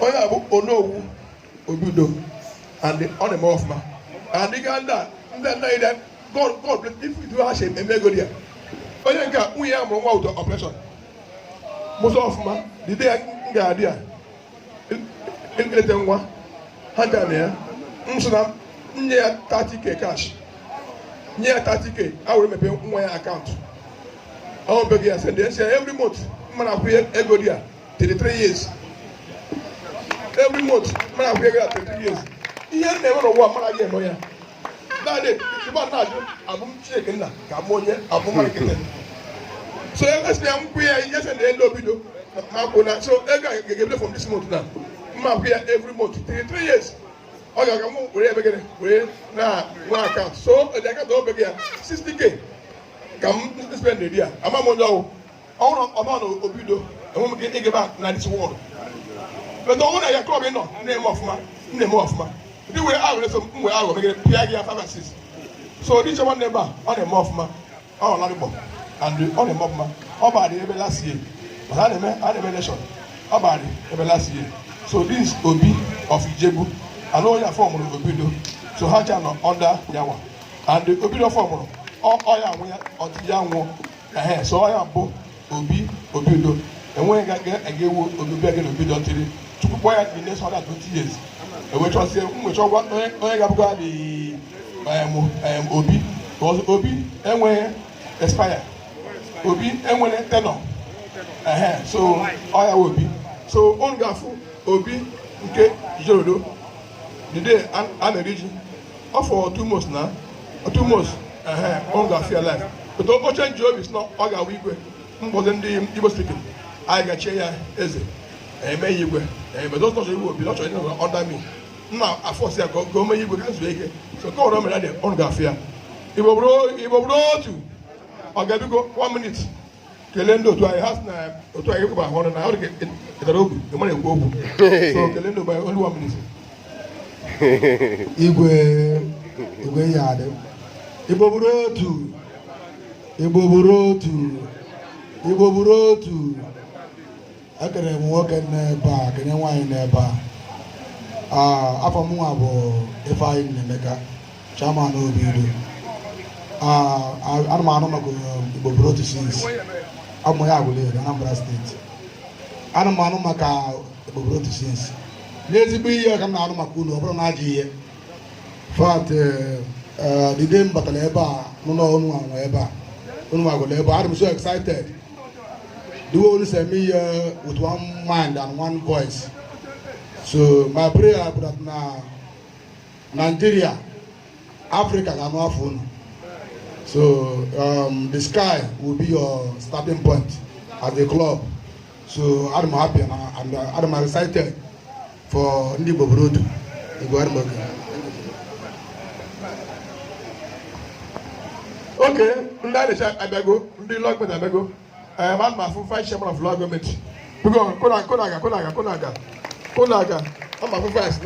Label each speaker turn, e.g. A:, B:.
A: onye a bụ Onowu Obido and ọ na-eme ọfụma and ịga ndị nna God bless if you do ha shi eme ego ya onye nke nwunye ya mụrụ nwa ụdọ operation mụsọ ọfụma dide ya ga-adị ya elete nwa ha dana ya nsọ na nye ya 30k cash nye ya 30k awere mepe nwa ya akaụntụ ọ beg ya send every month mana akwụ ego dị ya 33 years every month mana akwụ ego ya 33 years ihe na-eme n'ụwa mara gị eme ya dadị ịba na-ajụ abụ m Chineke nna ka m onye abụ mara kete so esi ya nkwụ ya ihe send elu Obido ma kwụ na so ego a ga-ebido from this month na mma akwụ ya every month 33 years ọ ga-aga m were ebegere were na nwa akaụntụ so dị akaụntụ obege ya 60k ka m spend edi ya ama m onye ọhụrụ ọma na Obido enwe m ike ịgaba na this world but ọnwụ na ya klọb nọ na-eme ọfụma ndị wee aghọrọ so m wee aghọ megere pịa gị ya 5 and 6 so dị nchekwa n'ebe a ọ na-eme ọfụma ọ larịgbọ and ọ na-eme ọfụma ọ badị ebe last year a na-eme election ọ badị ebe last year so this Obi of Ijegamo and onye fọmụrụ Obido so ha cha nọ under yawa and Obido fọmụrụ ọya anwụ ya ọtụ ya nwụọ so ọya bụ Obi Obido enweghị ga-ewu obibi again Obido tiri tupu kpọọ ya the next 120 years ewechọsie mwecha ọgwa onye ga-abụga the Obi because Obi enweghị expire Obi enweghị tenor so ọya Obi so unu ga-afụ Obi nke Ijorodo the day a na-eri ji ọ for 2 months na 2 months ọ ga-afịa life but o chenji obi si na ọ ga-awụ igwe mkpọzi ndị Igbo speaking anyị ga-achie ya eze eme ya igwe but those not Igbo Obi not under me nna afọsi ya ka o mee igwe ka zuo ike so ka ọrụ mere dị ọ ga-afịa Igbo bụrụ otu ọ ga-ebigo 1 minute kelee ndị otu anyị ha si na otu anyị ekweba ahụ ọrụ na ọ dị ka ịdara obi ịmara ekwu okwu so kelee ndị ogbe only 1 minute
B: igwe ya adị Igbo bụrụ otu ekere m nwoke n'ebe a kenye nwaanyị n'ebe a afọ m nwa bụ Ifeanyị Nnemeka chairman Obido ana m anụ maka Igbo bụrụ otu since abụ ya Agụleri Anambra steeti ana m anụ maka Igbo bụrụ otu since n'ezigbo ihe ka m na-anụ maka unu ọ bụrụ na ajọ ihe fat dide m batara ebe a n'ụlọ unu nwe ebe a unu nwagoro ebe a I'm so excited the way unu send me with one mind and one voice so my prayer bụ that na Nigeria Africa ga-anụ afọ unu so the sky will be your starting point as a club so I'm happy and I'm excited for ndị Igbo bụrụ otu Igbo arụmọgụ.
A: Okay, ndị a na-eche abịago ndị lọọ gọọmenti abịago ma afụ vice chairman of lọọ gọọmenti biko konaga ọ ma afụ vice